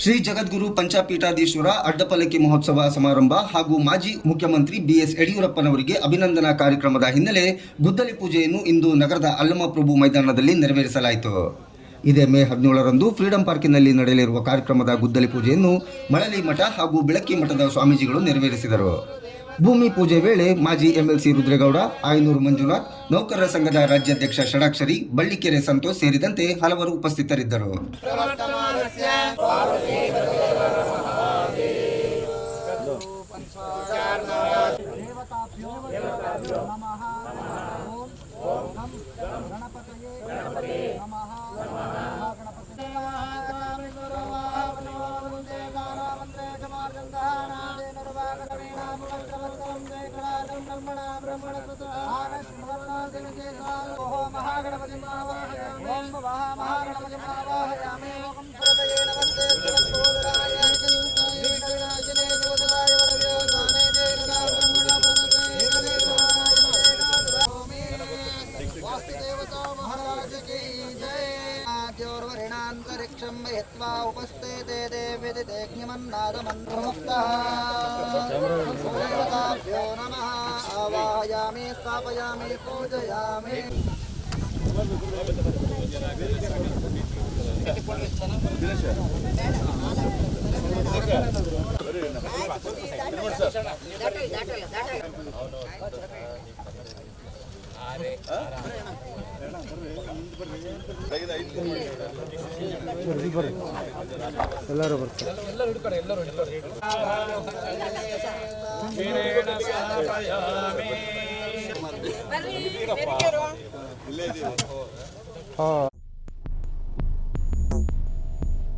ಶ್ರೀ ಜಗದ್ಗುರು ಪಂಚಪೀಠಾಧೀಶ್ವರ ಅಡ್ಡಪಲ್ಲಕ್ಕಿ ಮಹೋತ್ಸವ ಸಮಾರಂಭ ಹಾಗೂ ಮಾಜಿ ಮುಖ್ಯಮಂತ್ರಿ ಬಿಎಸ್ ಯಡಿಯೂರಪ್ಪನವರಿಗೆ ಅಭಿನಂದನಾ ಕಾರ್ಯಕ್ರಮದ ಹಿನ್ನೆಲೆ ಗುದ್ದಲಿ ಪೂಜೆಯನ್ನು ಇಂದು ನಗರದ ಅಲ್ಲಮಪ್ರಭು ಮೈದಾನದಲ್ಲಿ ನೆರವೇರಿಸಲಾಯಿತು. ಇದೇ ಮೇ 17ರಂದು ಫ್ರೀಡಂ ಪಾರ್ಕಿನಲ್ಲಿ ನಡೆಯಲಿರುವ ಕಾರ್ಯಕ್ರಮದ ಗುದ್ದಲಿ ಪೂಜೆಯನ್ನು ಮಳಲಿ ಮಠ ಹಾಗೂ ಬೆಳಕ್ಕಿ ಮಠದ ಸ್ವಾಮೀಜಿಗಳು ನೆರವೇರಿಸಿದರು. ಭೂಮಿ ಪೂಜೆ ವೇಳೆ ಮಾಜಿ ಎಂಎಲ್ಸಿ ರುದ್ರೇಗೌಡ, ಆಯನೂರು ಮಂಜುನಾಥ್, ನೌಕರರ ಸಂಘದ ರಾಜ್ಯಾಧ್ಯಕ್ಷ ಷಡಾಕ್ಷರಿ, ಬಳ್ಳಿಕೆರೆ ಸಂತೋಷ್ ಸೇರಿದಂತೆ ಹಲವರು ಉಪಸ್ಥಿತರಿದ್ದರು. न्तरिक्षं यत्वा उपस्थिते देव्यदिदेज्ञमन्नादमन्त्रमुक्तः देवताभ्यो नमः आवाहयामि स्थापयामि पूजयामि ಎಲ್ಲರೂ ಬರ್ತಾರೆ. ಹಾಂ